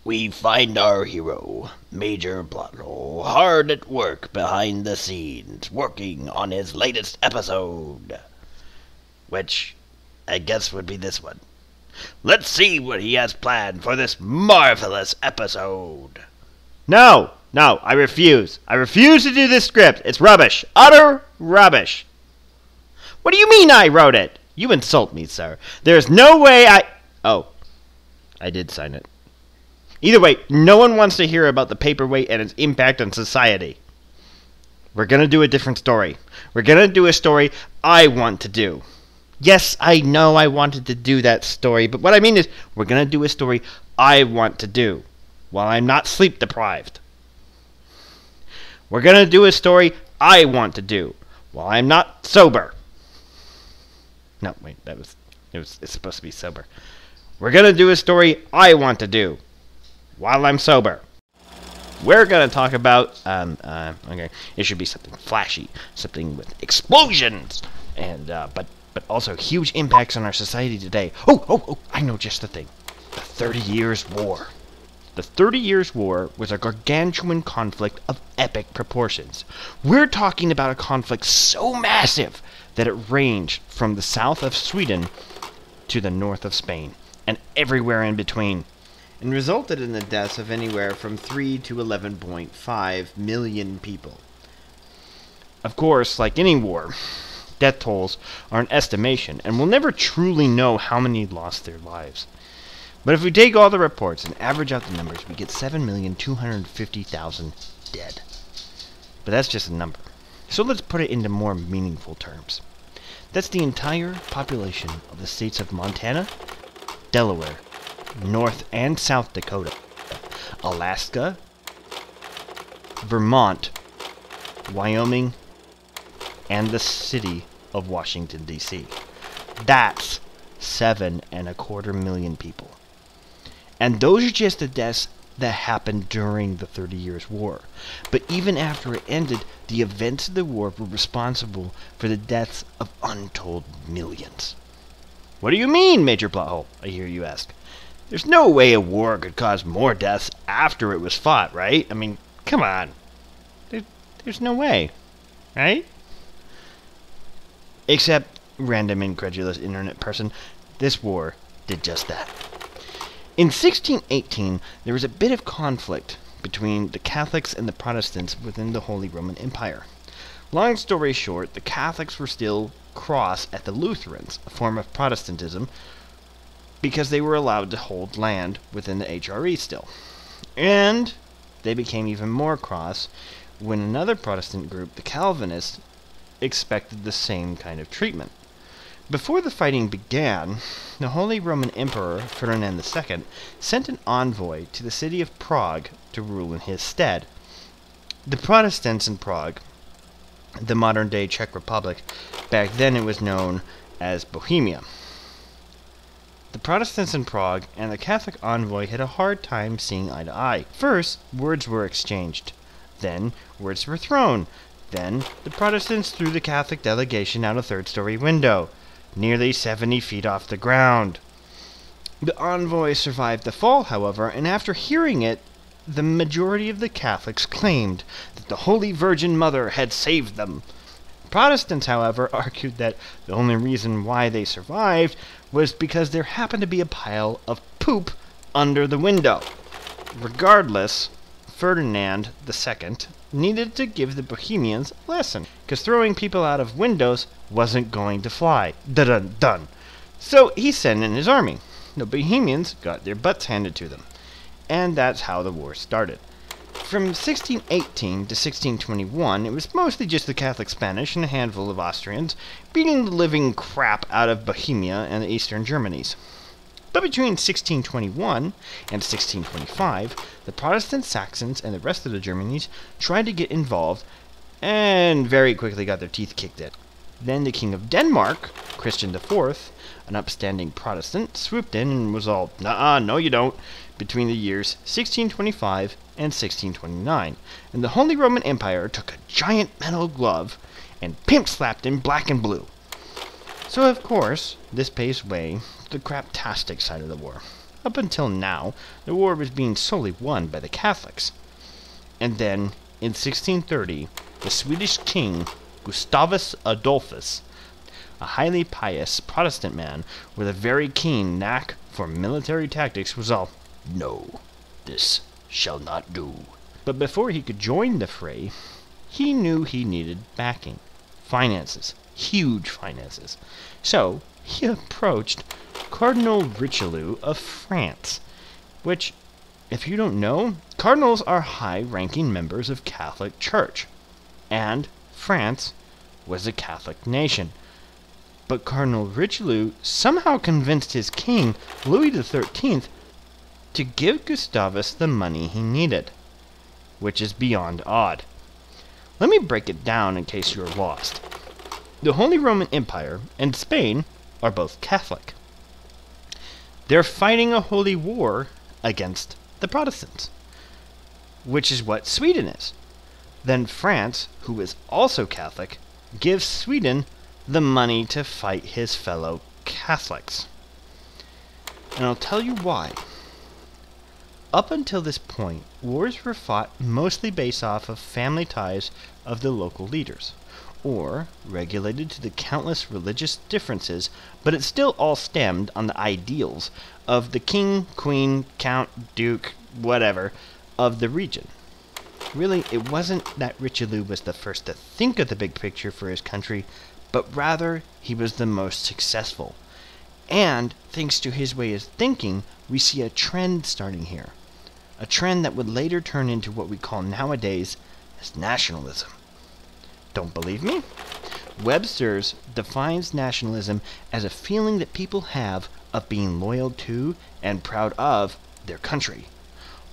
we find our hero, Major Plothole, hard at work behind the scenes, working on his latest episode. Which, I guess, would be this one. Let's see what he has planned for this marvelous episode. No, I refuse. I refuse to do this script. It's rubbish. Utter rubbish. What do you mean I wrote it? You insult me, sir. There's no way Oh, I did sign it. Either way, no one wants to hear about the paperweight and its impact on society. We're gonna do a different story. We're gonna do a story I want to do. Yes, I know I wanted to do that story, but what I mean is, we're gonna do a story I want to do, while I'm not sleep deprived. We're gonna do a story I want to do, while I'm not sober. No, wait, it's supposed to be sober. We're gonna do a story I want to do, while I'm sober. We're gonna talk about, okay, it should be something flashy, something with explosions, and, but also huge impacts on our society today. Oh, I know just the thing. The 30 Years' War. The 30 Years' War was a gargantuan conflict of epic proportions. We're talking about a conflict so massive that it ranged from the south of Sweden to the north of Spain, and everywhere in between, and resulted in the deaths of anywhere from 3 to 11.5 million people. Of course, like any war, death tolls are an estimation, and we'll never truly know how many lost their lives. But if we take all the reports and average out the numbers, we get 7,250,000 dead. But that's just a number. So let's put it into more meaningful terms. That's the entire population of the states of Montana, Delaware, North and South Dakota, Alaska, Vermont, Wyoming, and the city of Washington, D.C. That's 7.25 million people. And those are just the deaths that happened during the 30 Years' War. But even after it ended, the events of the war were responsible for the deaths of untold millions. What do you mean, Major Plothole? I hear you ask. There's no way a war could cause more deaths after it was fought, right? I mean, come on. There's no way, right? Except, random incredulous internet person, this war did just that. In 1618, there was a bit of conflict between the Catholics and the Protestants within the Holy Roman Empire. Long story short, the Catholics were still cross at the Lutherans, a form of Protestantism, because they were allowed to hold land within the HRE still. And they became even more cross when another Protestant group, the Calvinists, expected the same kind of treatment. Before the fighting began, the Holy Roman Emperor Ferdinand II sent an envoy to the city of Prague to rule in his stead. The Protestants in Prague, the modern-day Czech Republic, back then it was known as Bohemia. The Protestants in Prague and the Catholic envoy had a hard time seeing eye to eye. First, words were exchanged. Then, words were thrown. Then, the Protestants threw the Catholic delegation out a third-story window, nearly 70 feet off the ground. The envoy survived the fall, however, and after hearing it, the majority of the Catholics claimed that the Holy Virgin Mother had saved them. Protestants, however, argued that the only reason why they survived was because there happened to be a pile of poop under the window. Regardless, Ferdinand II needed to give the Bohemians a lesson, because throwing people out of windows wasn't going to fly. Dun-dun-dun. So he sent in his army. The Bohemians got their butts handed to them. And that's how the war started. From 1618 to 1621, it was mostly just the Catholic Spanish and a handful of Austrians beating the living crap out of Bohemia and the Eastern Germanies. But between 1621 and 1625, the Protestant Saxons and the rest of the Germanies tried to get involved and very quickly got their teeth kicked in. Then the King of Denmark, Christian IV, an upstanding Protestant, swooped in and was all, "Nuh-uh, no you don't," between the years 1625 and 1629, and the Holy Roman Empire took a giant metal glove and pimp-slapped in black and blue. So, of course, this paves way to the craptastic side of the war. Up until now, the war was being solely won by the Catholics. And then, in 1630, the Swedish king, Gustavus Adolphus, a highly pious Protestant man with a very keen knack for military tactics, was all, "No, this shall not do." but before he could join the fray, he knew he needed backing. Finances. Huge finances. So, he approached Cardinal Richelieu of France, which, if you don't know, cardinals are high-ranking members of Catholic Church, and France was a Catholic nation. But Cardinal Richelieu somehow convinced his king, Louis XIII, to give Gustavus the money he needed, which is beyond odd. Let me break it down in case you're lost. The Holy Roman Empire and Spain are both Catholic. They're fighting a holy war against the Protestants, which is what Sweden is. Then France, who is also Catholic, gives Sweden the money to fight his fellow Catholics. And I'll tell you why. Up until this point, wars were fought mostly based off of family ties of the local leaders, or regulated to the countless religious differences, but it still all stemmed on the ideals of the king, queen, count, duke, whatever, of the region. Really, it wasn't that Richelieu was the first to think of the big picture for his country, but rather he was the most successful. And, thanks to his way of thinking, we see a trend starting here. A trend that would later turn into what we call nowadays as nationalism. Don't believe me? Webster's defines nationalism as a feeling that people have of being loyal to and proud of their country,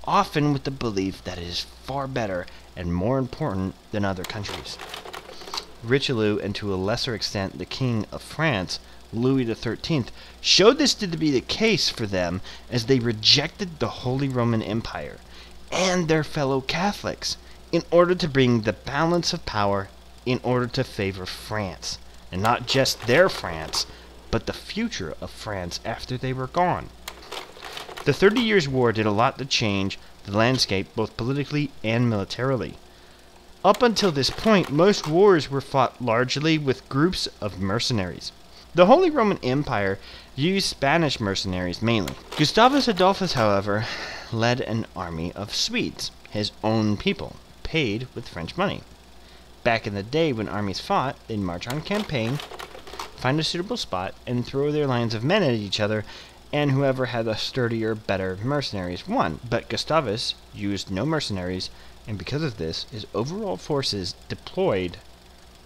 often with the belief that it is far better and more important than other countries. Richelieu, and to a lesser extent the King of France, Louis XIII, showed this to be the case for them as they rejected the Holy Roman Empire and their fellow Catholics in order to bring the balance of power in order to favor France, and not just their France, but the future of France after they were gone. The 30 Years' War did a lot to change the landscape both politically and militarily. Up until this point, most wars were fought largely with groups of mercenaries. The Holy Roman Empire used Spanish mercenaries mainly. Gustavus Adolphus, however, led an army of Swedes, his own people, paid with French money. Back in the day when armies fought, they'd march on campaign, find a suitable spot, and throw their lines of men at each other, and whoever had the sturdier, better mercenaries won. But Gustavus used no mercenaries, and because of this, his overall forces deployed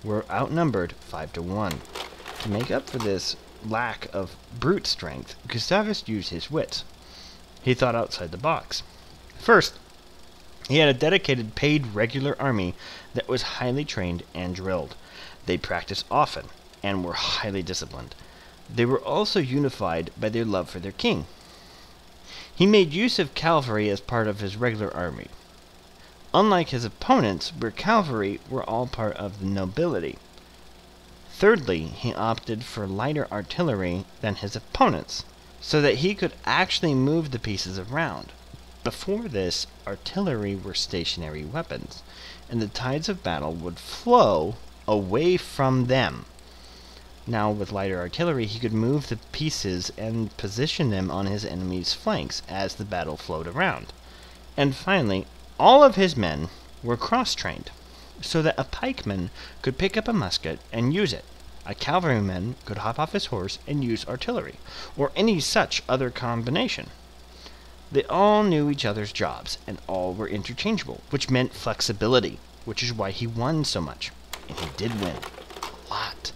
were outnumbered 5-1. To make up for this lack of brute strength, Gustavus used his wits. He thought outside the box. First, he had a dedicated paid regular army that was highly trained and drilled. They practiced often and were highly disciplined. They were also unified by their love for their king. He made use of cavalry as part of his regular army, unlike his opponents, where cavalry were all part of the nobility. Thirdly, he opted for lighter artillery than his opponents, so that he could actually move the pieces around. Before this, artillery were stationary weapons, and the tides of battle would flow away from them. Now, with lighter artillery, he could move the pieces and position them on his enemy's flanks as the battle flowed around. And finally, all of his men were cross-trained, so that a pikeman could pick up a musket and use it. A cavalryman could hop off his horse and use artillery, or any such other combination. They all knew each other's jobs, and all were interchangeable, which meant flexibility, which is why he won so much. And he did win. A lot.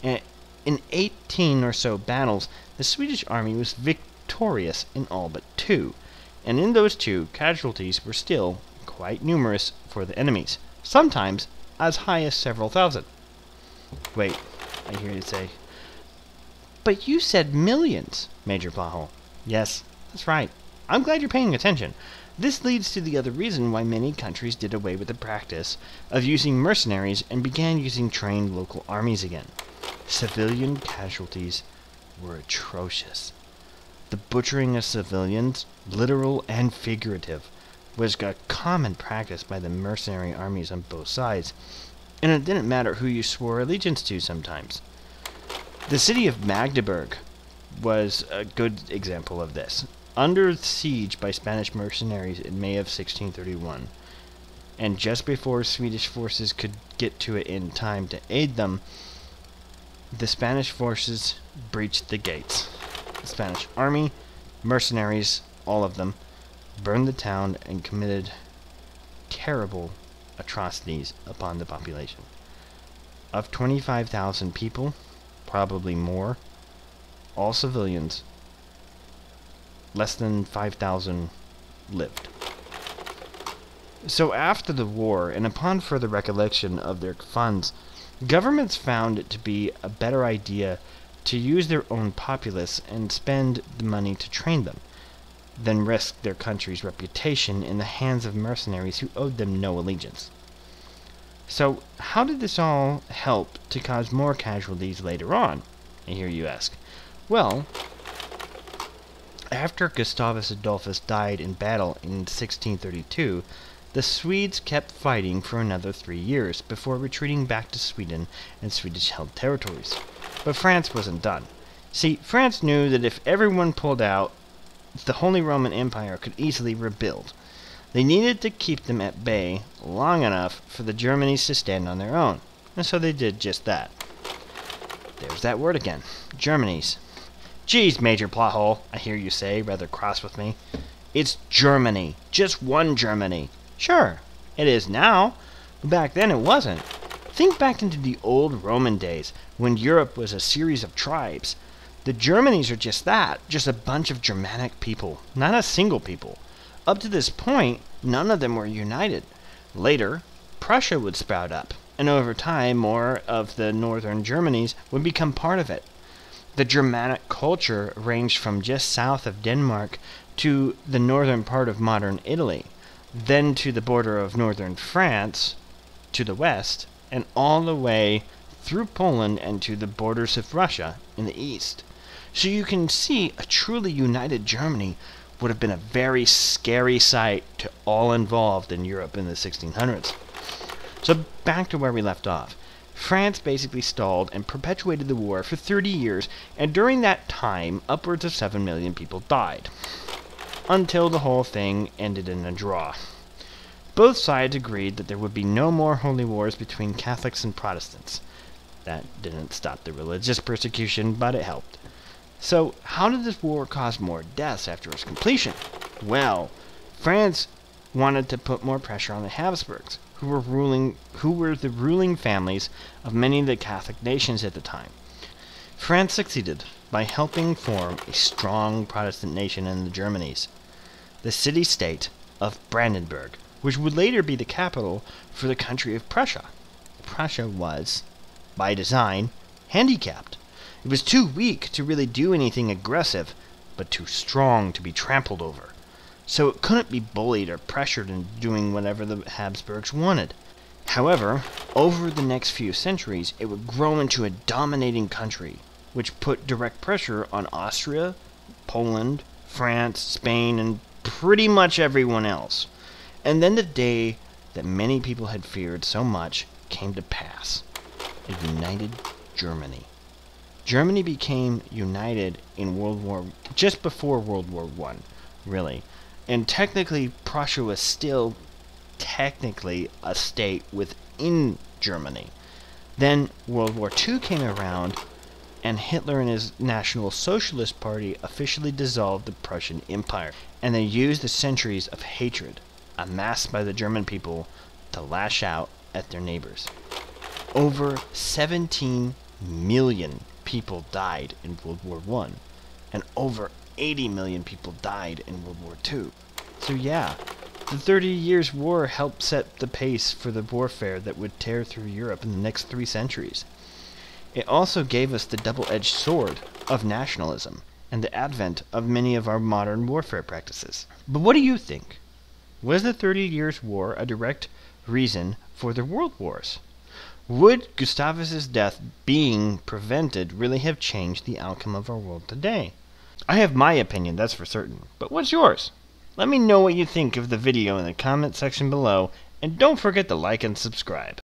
And in 18 or so battles, the Swedish army was victorious in all but 2, and in those 2, casualties were still quite numerous for the enemies, sometimes as high as several thousand. Wait, I hear you say, "But you said millions, Major Plothole." Yes, that's right. I'm glad you're paying attention. This leads to the other reason why many countries did away with the practice of using mercenaries and began using trained local armies again. Civilian casualties were atrocious. The butchering of civilians, literal and figurative, was a common practice by the mercenary armies on both sides, and it didn't matter who you swore allegiance to sometimes. The city of Magdeburg was a good example of this. Under siege by Spanish mercenaries in May of 1631, and just before Swedish forces could get to it in time to aid them, the Spanish forces breached the gates. The Spanish army, mercenaries, all of them, burned the town and committed terrible atrocities upon the population. Of 25,000 people, probably more, all civilians, less than 5,000 lived. So after the war, and upon further recollection of their funds, governments found it to be a better idea to use their own populace and spend the money to train them, than risk their country's reputation in the hands of mercenaries who owed them no allegiance. So, how did this all help to cause more casualties later on, I hear you ask? Well, after Gustavus Adolphus died in battle in 1632, the Swedes kept fighting for another 3 years before retreating back to Sweden and Swedish-held territories. But France wasn't done. See, France knew that if everyone pulled out, the Holy Roman Empire could easily rebuild. They needed to keep them at bay long enough for the Germanies to stand on their own, and so they did just that. There's that word again, Germanies. Geez, Major Plothole, I hear you say, rather cross with me. It's Germany, just one Germany. Sure, it is now, but back then it wasn't. Think back into the old Roman days, when Europe was a series of tribes. The Germanies are just that, just a bunch of Germanic people, not a single people. Up to this point, none of them were united. Later, Prussia would sprout up, and over time, more of the northern Germanies would become part of it. The Germanic culture ranged from just south of Denmark to the northern part of modern Italy, then to the border of northern France, to the west, and all the way through Poland and to the borders of Russia in the east. So you can see a truly united Germany would have been a very scary sight to all involved in Europe in the 1600s. So back to where we left off. France basically stalled and perpetuated the war for 30 years, and during that time, upwards of 7 million people died, until the whole thing ended in a draw. Both sides agreed that there would be no more holy wars between Catholics and Protestants. That didn't stop the religious persecution, but it helped. So, how did this war cause more deaths after its completion? Well, France wanted to put more pressure on the Habsburgs, who were the ruling families of many of the Catholic nations at the time. France succeeded by helping form a strong Protestant nation in the Germanies, the city-state of Brandenburg, which would later be the capital for the country of Prussia. Prussia was, by design, handicapped. It was too weak to really do anything aggressive, but too strong to be trampled over. So it couldn't be bullied or pressured into doing whatever the Habsburgs wanted. However, over the next few centuries, it would grow into a dominating country, which put direct pressure on Austria, Poland, France, Spain, and pretty much everyone else. And then the day that many people had feared so much came to pass. A united Germany. Germany became united in just before World War I, really. And technically, Prussia was still technically a state within Germany. Then World War II came around, and Hitler and his National Socialist Party officially dissolved the Prussian Empire. And they used the centuries of hatred amassed by the German people to lash out at their neighbors. Over 17 million people died in World War I, and over 80 million people died in World War II. So yeah, the 30 Years' War helped set the pace for the warfare that would tear through Europe in the next 3 centuries. It also gave us the double-edged sword of nationalism and the advent of many of our modern warfare practices. But what do you think? Was the 30 Years' War a direct reason for the world wars? Would Gustavus's death being prevented really have changed the outcome of our world today? I have my opinion, that's for certain. But what's yours? Let me know what you think of the video in the comment section below, and don't forget to like and subscribe.